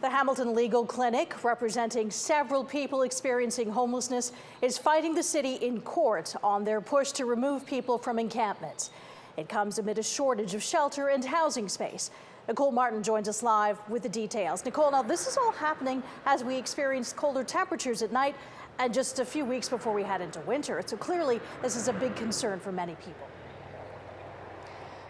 The Hamilton Legal Clinic, representing several people experiencing homelessness, is fighting the city in court on their push to remove people from encampments. It comes amid a shortage of shelter and housing space. Nicole Martin joins us live with the details. Nicole, now this is all happening as we experience colder temperatures at night and just a few weeks before we head into winter. So clearly this is a big concern for many people.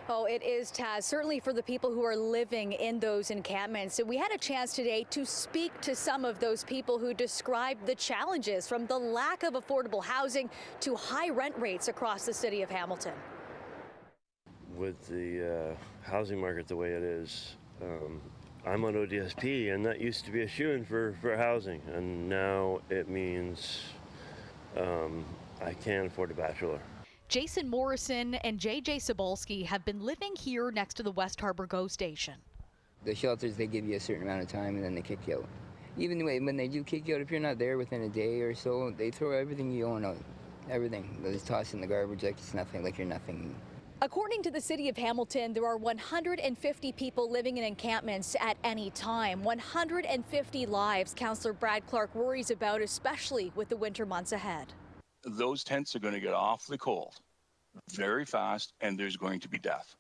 Oh, it is, Taz, certainly for the people who are living in those encampments. So we had a chance today to speak to some of those people who described the challenges, from the lack of affordable housing to high rent rates across the city of Hamilton. With the housing market the way it is, I'm on ODSP, and that used to be a shoo-in for housing, and now it means I can't afford a bachelor. Jason Morrison and JJ Sobolski have been living here next to the West Harbor GO station. The shelters, they give you a certain amount of time and then they kick you out. Even when they do kick you out, if you're not there within a day or so, they throw everything you own out. Everything. They just toss in the garbage like it's nothing, like you're nothing. According to the city of Hamilton, there are 150 people living in encampments at any time. 150 lives Councillor Brad Clark worries about, especially with the winter months ahead. Those tents are going to get awfully cold very fast, and there's going to be death.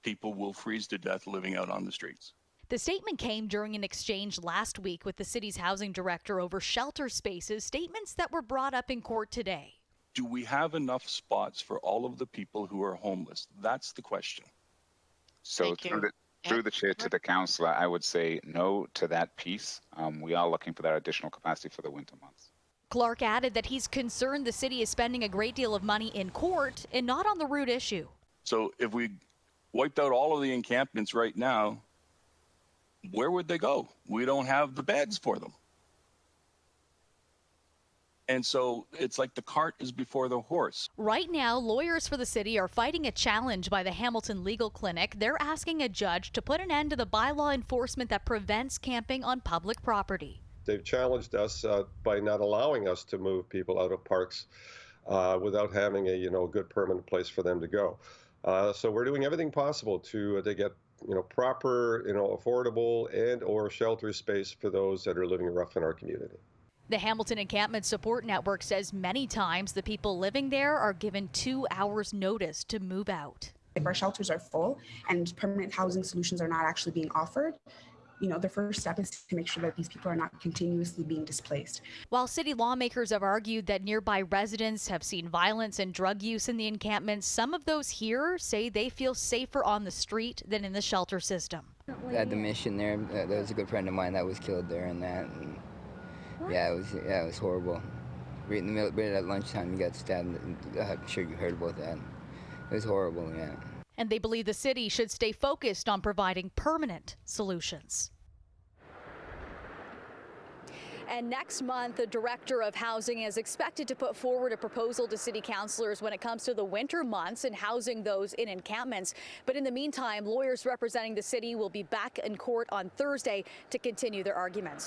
People will freeze to death living out on the streets. The statement came during an exchange last week with the city's housing director over shelter spaces, statements that were brought up in court today. Do we have enough spots for all of the people who are homeless? That's the question. So through the chair to the councillor, I would say no to that piece. We are looking for that additional capacity for the winter months. Clark added that he's concerned the city is spending a great deal of money in court and not on the root issue. So if we wiped out all of the encampments right now, where would they go? We don't have the beds for them. And so it's like the cart is before the horse. Right now, lawyers for the city are fighting a challenge by the Hamilton Legal Clinic. They're asking a judge to put an end to the bylaw enforcement that prevents camping on public property. They've challenged us by not allowing us to move people out of parks without having a good permanent place for them to go. So we're doing everything possible to get proper affordable and/or shelter space for those that are living rough in our community. The Hamilton Encampment Support Network says many times the people living there are given 2 hours notice to move out. If our shelters are full and permanent housing solutions are not actually being offered, the first step is to make sure that these people are not continuously being displaced. While city lawmakers have argued that nearby residents have seen violence and drug use in the encampments, some of those here say they feel safer on the street than in the shelter system. At the mission there, there was a good friend of mine that was killed there and that. And it was horrible. Right in the middle, right at lunchtime, he got stabbed. I'm sure you heard about that. It was horrible, yeah. And they believe the city should stay focused on providing permanent solutions. And next month, the director of housing is expected to put forward a proposal to city councilors when it comes to the winter months and housing those in encampments. But in the meantime, lawyers representing the city will be back in court on Thursday to continue their arguments.